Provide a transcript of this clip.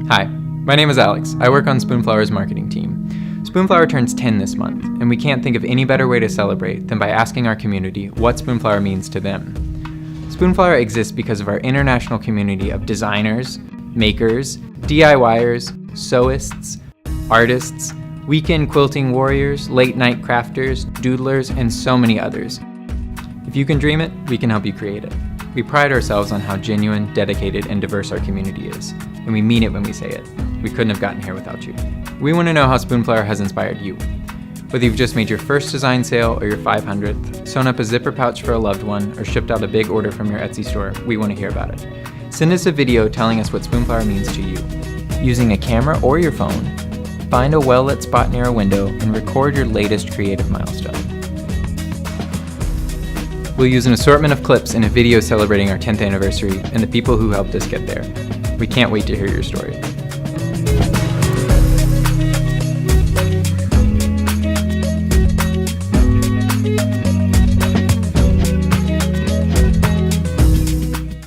Hi, my name is Alex. I work on Spoonflower's marketing team. Spoonflower turns 10 this month, and we can't think of any better way to celebrate than by asking our community what Spoonflower means to them. Spoonflower exists because of our international community of designers, makers, DIYers, sewists, artists, weekend quilting warriors, late-night crafters, doodlers, and so many others. If you can dream it, we can help you create it. We pride ourselves on how genuine, dedicated, and diverse our community is, and we mean it when we say it. We couldn't have gotten here without you. We want to know how Spoonflower has inspired you. Whether you've just made your first design sale or your 500th, sewn up a zipper pouch for a loved one, or shipped out a big order from your Etsy store, we want to hear about it. Send us a video telling us what Spoonflower means to you. Using a camera or your phone, find a well-lit spot near a window and record your latest creative milestone. We'll use an assortment of clips in a video celebrating our 10th anniversary and the people who helped us get there. We can't wait to hear your story.